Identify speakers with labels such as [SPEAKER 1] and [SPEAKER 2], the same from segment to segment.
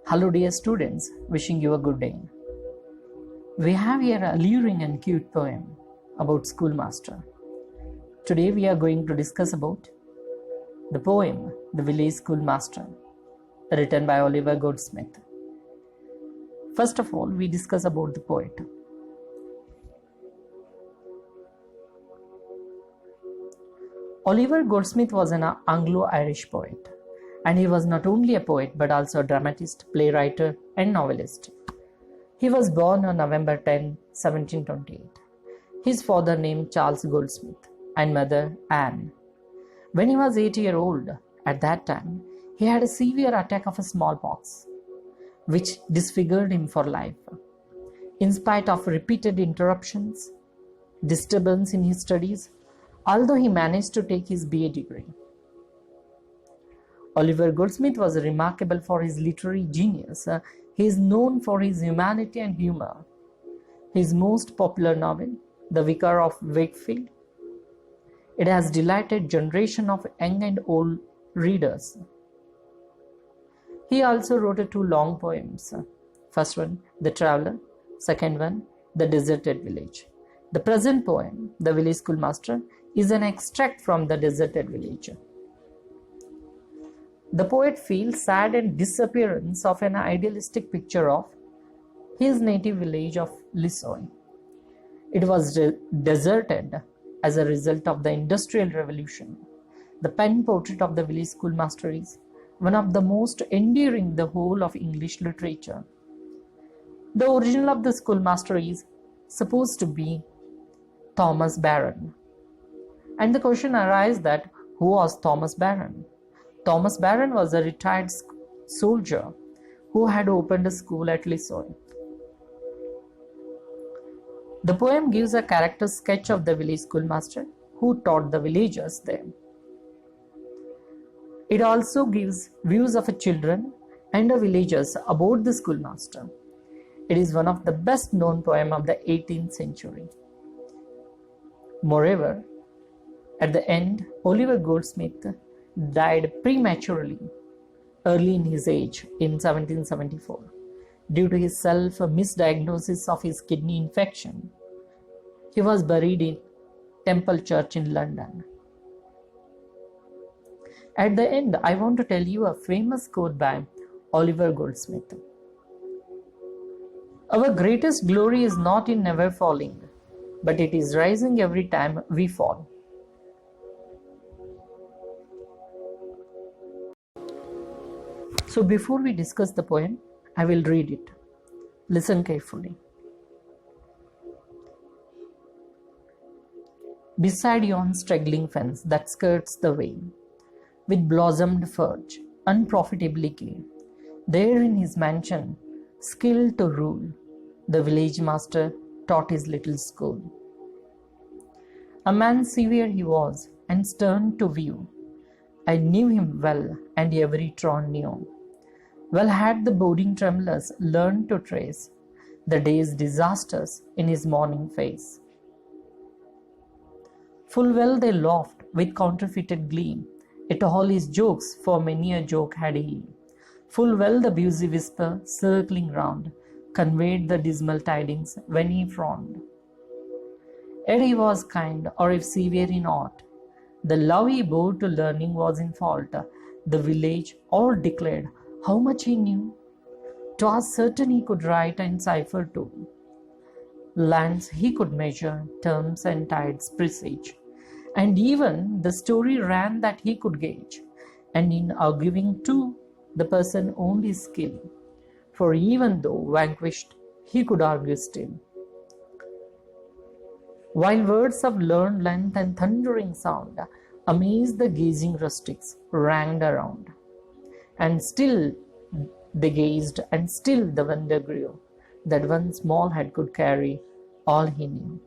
[SPEAKER 1] Hello dear students, wishing you a good day. We have here a alluring and cute poem about Schoolmaster. Today we are going to discuss about the poem The Village Schoolmaster, written by Oliver Goldsmith. First of all, we discuss about the poet. Oliver Goldsmith was an Anglo-Irish poet, and he was not only a poet but also a dramatist, playwright, and novelist. He was born on November 10, 1728. His father named Charles Goldsmith and mother Anne. When he was 8 years old, at that time, he had a severe attack of smallpox, which disfigured him for life. In spite of repeated interruptions, disturbance in his studies, although he managed to take his BA degree. Oliver Goldsmith was remarkable for his literary genius. He is known for his humanity and humor. His most popular novel, The Vicar of Wakefield, it has delighted generation of young and old readers. He also wrote two long poems. First one, The Traveller. Second one, The Deserted Village. The present poem, The Village Schoolmaster, is an extract from The Deserted Village. The poet feels sad at disappearance of an idealistic picture of his native village of Lissoy. It was deserted as a result of the Industrial Revolution. The pen portrait of the village schoolmaster is one of the most enduring in the whole of English literature. The original of the schoolmaster is supposed to be Thomas Barron. And the question arises that who was Thomas Barron? Thomas Barron was a retired soldier who had opened a school at Lissoy. The poem gives a character sketch of the village schoolmaster who taught the villagers there. It also gives views of children and the villagers about the schoolmaster. It is one of the best known poems of the 18th century. Moreover, at the end, Oliver Goldsmith died prematurely, early in his age, in 1774, due to his self-misdiagnosis of his kidney infection. He was buried in Temple Church in London. At the end, I want to tell you a famous quote by Oliver Goldsmith. Our greatest glory is not in never falling, but it is rising every time we fall. So before we discuss the poem, I will read it. Listen carefully. Beside yon straggling fence that skirts the way, with blossomed furze, unprofitably gay, there in his mansion, skilled to rule, the village master taught his little school. A man severe he was, and stern to view. I knew him well, and every tron knew. Well had the boding tremblers learned to trace the day's disasters in his morning face. Full well they laughed with counterfeited glee at all his jokes, for many a joke had he. Full well the busy whisper circling round conveyed the dismal tidings when he frowned. Yet he was kind, or if severe in aught, the love he bore to learning was in fault. The village all declared how much he knew. 'Twas certain he could write and cipher too. Lands he could measure, terms and tides presage, and even the story ran that he could gauge, and in arguing too, the person owned his skill, for even though vanquished, he could argue still. While words of learned length and thundering sound amazed the gazing rustics ranged around, and still they gazed, and still the wonder grew, that one small head could carry all he knew.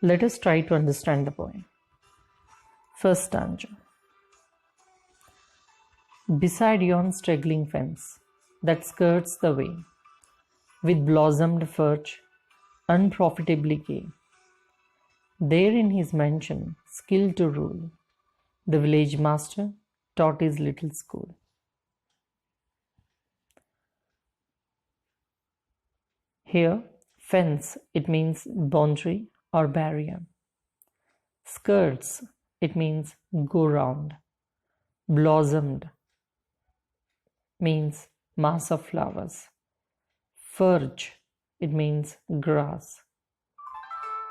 [SPEAKER 1] Let us try to understand the poem. First stanza. Beside yon straggling fence that skirts the way, with blossomed furze, unprofitably gay, there in his mansion, skilled to rule, the village master taught his little school. Here, fence, it means boundary or barrier. Skirts, it means go round. Blossomed means mass of flowers. Furge, it means grass.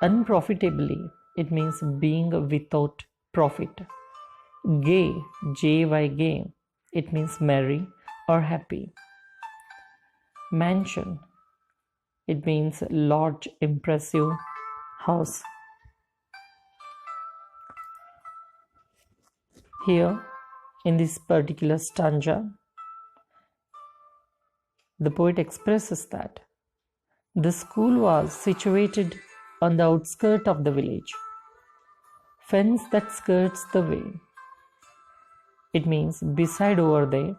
[SPEAKER 1] Unprofitably, it means being without profit. Gay, J-Y gay, it means merry or happy. Mansion, it means large, impressive house. Here, in this particular stanza, the poet expresses that the school was situated on the outskirts of the village. Fence that skirts the way. It means beside over there,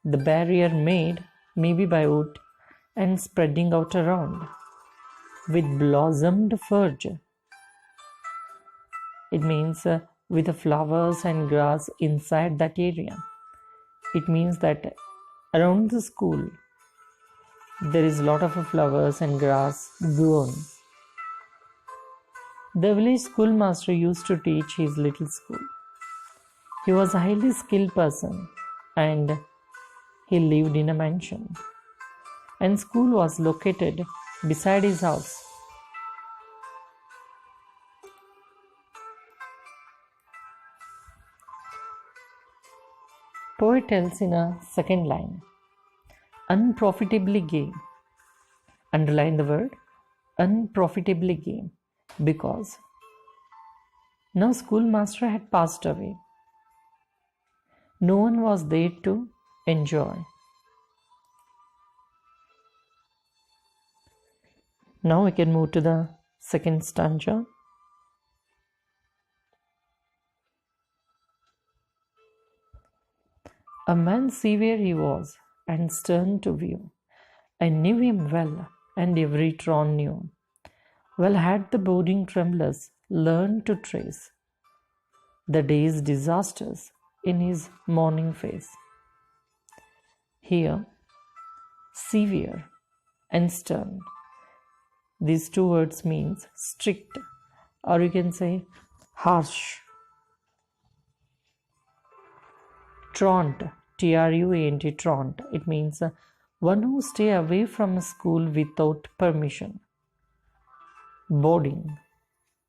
[SPEAKER 1] the barrier made maybe by wood and spreading out around with blossomed furze. It means with the flowers and grass inside that area. It means that around the school there is a lot of flowers and grass grown. The village schoolmaster used to teach his little school. He was a highly skilled person and he lived in a mansion. And school was located beside his house. Poet tells in a second line, unprofitably gay. Underline the word unprofitably gay, because now schoolmaster had passed away. No one was there to enjoy. Now we can move to the second stanza. A man severe he was, and stern to view. I knew him well, and every tron knew. Well had the boding tremblers learned to trace the day's disasters in his morning face. Here, severe and stern. These two words means strict, or you can say harsh. Truant, T-R-U-A-N-T, truant. It means one who stay away from a school without permission. Boding,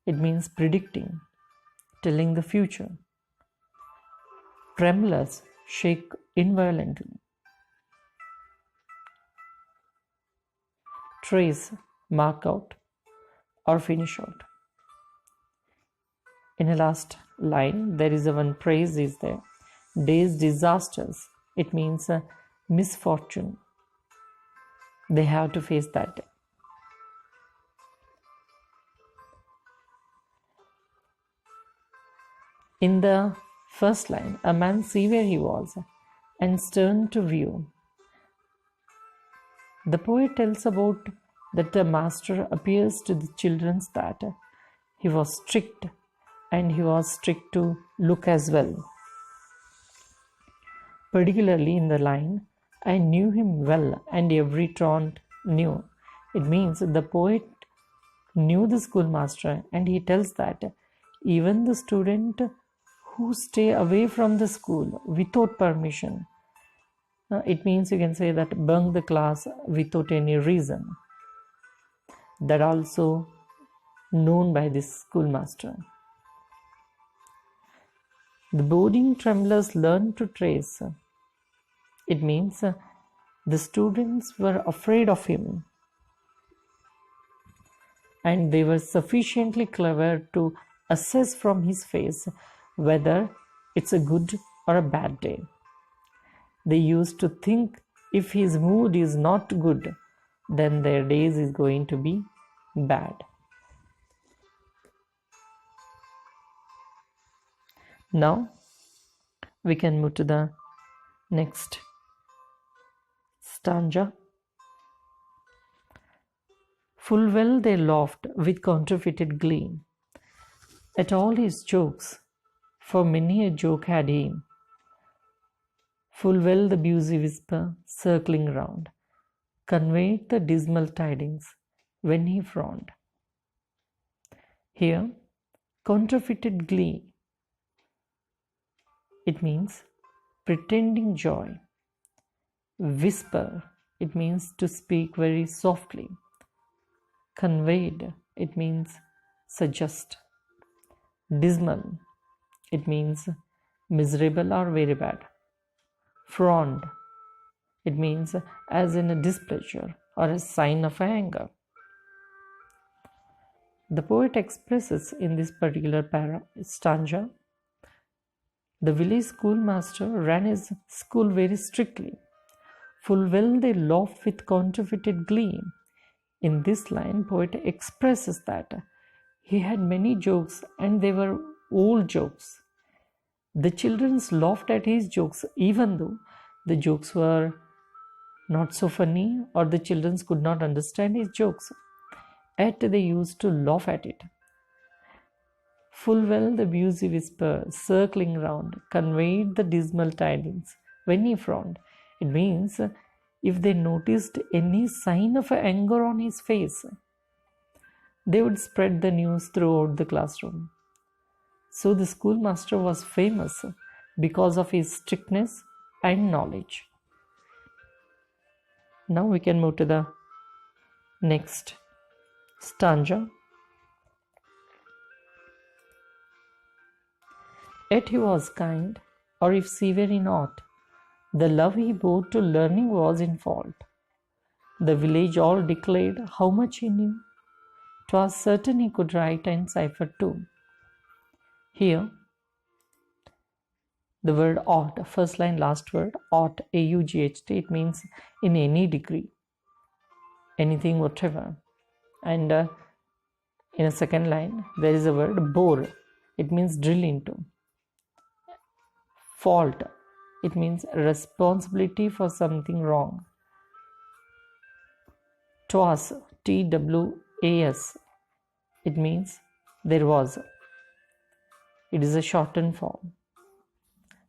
[SPEAKER 1] it means predicting, telling the future. Tremulous, shake inviolently. Trace, mark out or finish out. In the last line, there is a one praise is there. Day's disasters, it means misfortune. They have to face that day. In the first line, a man severe he was, and stern to view. The poet tells about that the master appears to the children that he was strict, and he was strict to look as well. Particularly in the line, I knew him well, and every truant knew. It means the poet knew the schoolmaster, and he tells that even the student who stay away from the school without permission, it means you can say that bunk the class without any reason. That also known by this schoolmaster. The boding tremblers learned to trace. It means the students were afraid of him, and they were sufficiently clever to assess from his face whether it's a good or a bad day. They used to think if his mood is not good, then their days is going to be bad. Now we can move to the next stanza. Full well they laughed with counterfeited glee at all his jokes, for many a joke had he. Full well the busy whisper, circling round, conveyed the dismal tidings when he frowned. Here, counterfeited glee. It means pretending joy. Whisper, it means to speak very softly. Conveyed, it means suggest. Dismal, it means miserable or very bad. Frowned, it means as in a displeasure or a sign of anger. The poet expresses in this particular stanza, the village schoolmaster ran his school very strictly. Full well they laughed with counterfeited glee. In this line, poet expresses that he had many jokes and they were old jokes. The children laughed at his jokes even though the jokes were not so funny or the children could not understand his jokes. Yet they used to laugh at it. Full well the busy whisper, circling round, conveyed the dismal tidings when he frowned. It means if they noticed any sign of anger on his face, they would spread the news throughout the classroom. So the schoolmaster was famous because of his strictness and knowledge. Now we can move to the next stanza. Yet he was kind, or if severe in aught, the love he bore to learning was in fault. The village all declared how much he knew. 'Twas certain he could write and cipher too. Here, the word ought, first line, last word, ought, A-U-G-H-T, it means in any degree, anything whatever. And in a second line, there is a word bore, it means drill into. Fault, it means responsibility for something wrong. Twas, T-W-A-S, it means there was. It is a shortened form.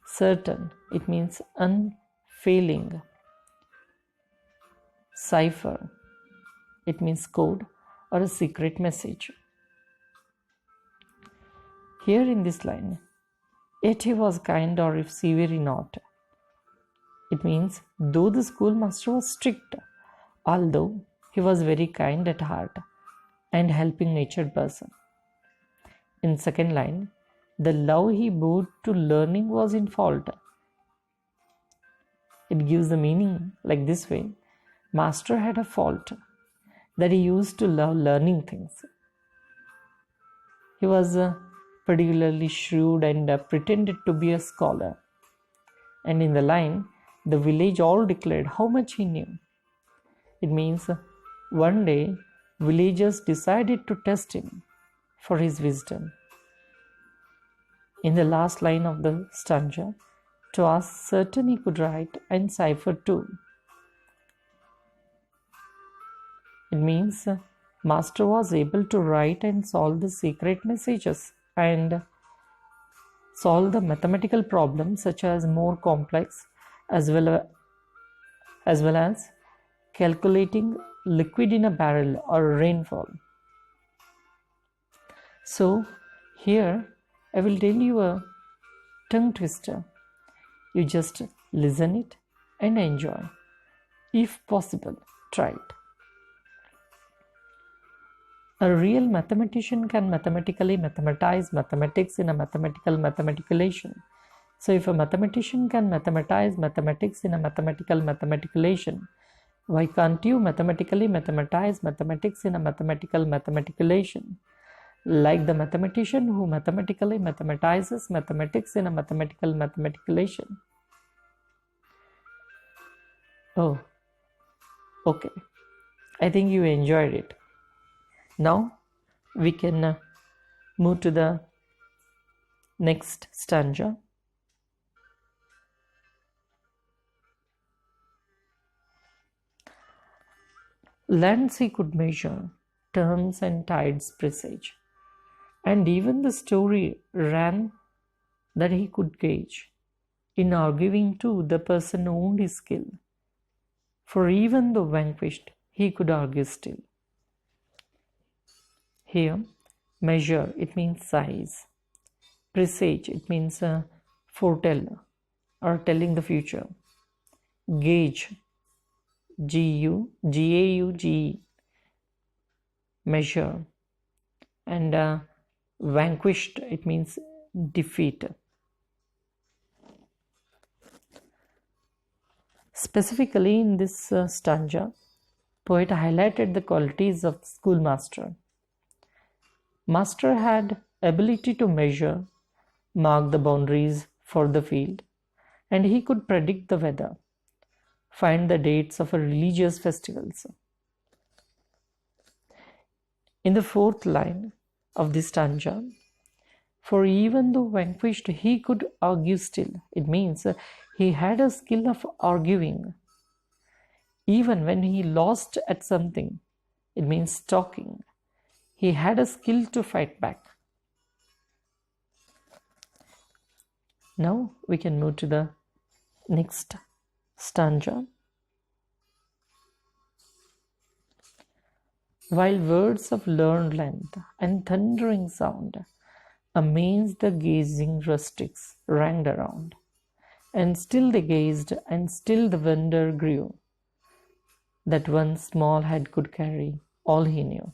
[SPEAKER 1] Certain, it means unfailing. Cipher, it means code or a secret message. Here in this line, yet he was kind or if severe in aught. It means though the schoolmaster was strict, although he was very kind at heart and helping natured person. In second line, the love he bore to learning was in fault. It gives the meaning like this way. Master had a fault that he used to love learning things. He was particularly shrewd and pretended to be a scholar. And in the line, the village all declared how much he knew. It means one day villagers decided to test him for his wisdom. In the last line of the stanza, 'twas certain he could write and cipher too. It means Master was able to write and solve the secret messages and solve the mathematical problems such as more complex as well as calculating liquid in a barrel or rainfall. So here I will tell you a tongue twister. You just listen it and enjoy. If possible, try it. A real mathematician can mathematically mathematize mathematics in a mathematical mathematicalization. So if a mathematician can mathematize mathematics in a mathematical mathematicalization, why can't you mathematically mathematize mathematics in a mathematical mathematicalization? Like the mathematician who mathematically mathematizes mathematics in a mathematical mathematicalization. Oh, okay. I think you enjoyed it. Now we can move to the next stanza. Lands he could measure, terms and tides presage, and even the story ran that he could gauge. In arguing too, the person owned his skill, for even though vanquished, he could argue still. Here, measure, it means size. Presage, it means foretell or telling the future. Gauge, G-A-U-G-E, measure. And vanquished, it means defeat. Specifically in this stanza, poet highlighted the qualities of the schoolmaster. Master had ability to measure, mark the boundaries for the field, and he could predict the weather, find the dates of religious festivals. In the fourth line of this stanza, for even though vanquished, he could argue still. It means he had a skill of arguing. Even when he lost at something, it means talking. He had a skill to fight back. Now we can move to the next stanza. While words of learned length and thundering sound amazed the gazing rustics ranged around, and still they gazed, and still the wonder grew, that one small head could carry all he knew.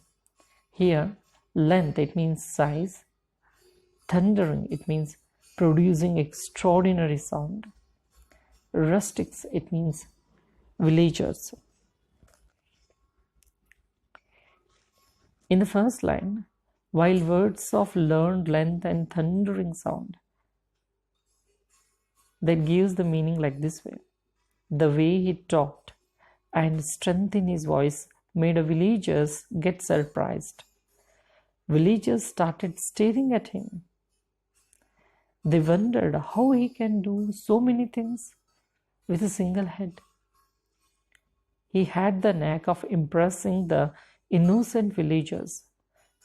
[SPEAKER 1] Here, length, it means size. Thundering, it means producing extraordinary sound. Rustics, it means villagers. In the first line, while words of learned length and thundering sound, that gives the meaning like this way. The way he talked and strength in his voice made villagers get surprised. Villagers started staring at him. They wondered how he can do so many things with a single head. He had the knack of impressing the innocent villagers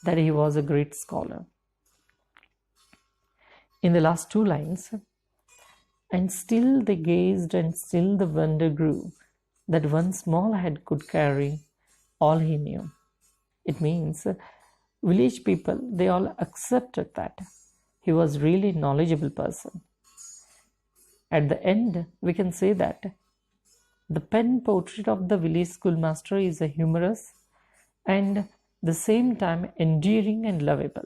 [SPEAKER 1] that he was a great scholar. In the last two lines, and still they gazed, and still the wonder grew, that one small head could carry all he knew. It means village people, they all accepted that he was really knowledgeable person. At the end, we can say that the pen portrait of the village schoolmaster is a humorous and the same time endearing and lovable.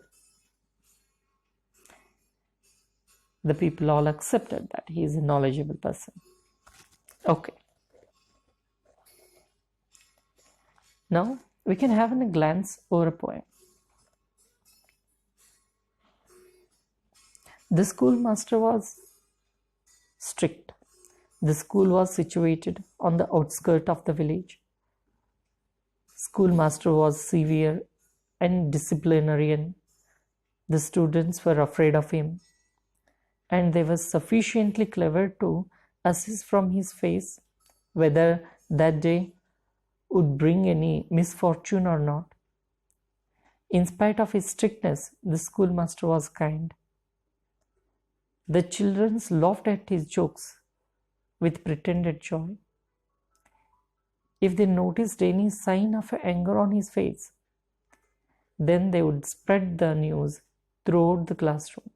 [SPEAKER 1] The people all accepted that he is a knowledgeable person. Okay. Now we can have a glance over a poem. The schoolmaster was strict. The school was situated on the outskirts of the village. Schoolmaster was severe and disciplinarian. The students were afraid of him, and they were sufficiently clever to assess from his face whether that day would bring any misfortune or not. In spite of his strictness, the schoolmaster was kind. The children laughed at his jokes with pretended joy. If they noticed any sign of anger on his face, then they would spread the news throughout the classroom.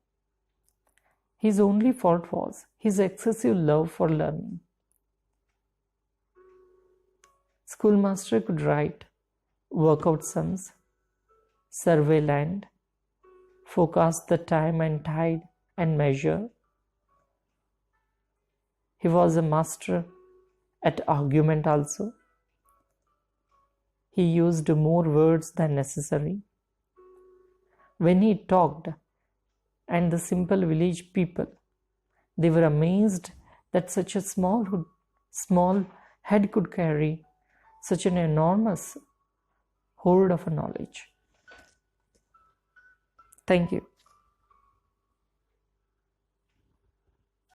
[SPEAKER 1] His only fault was his excessive love for learning. Schoolmaster could write, work out sums, survey land, forecast the time and tide and measure. He was a master at argument also. He used more words than necessary. When he talked, and the simple village people, they were amazed that such a small head could carry such an enormous hoard of knowledge. Thank you.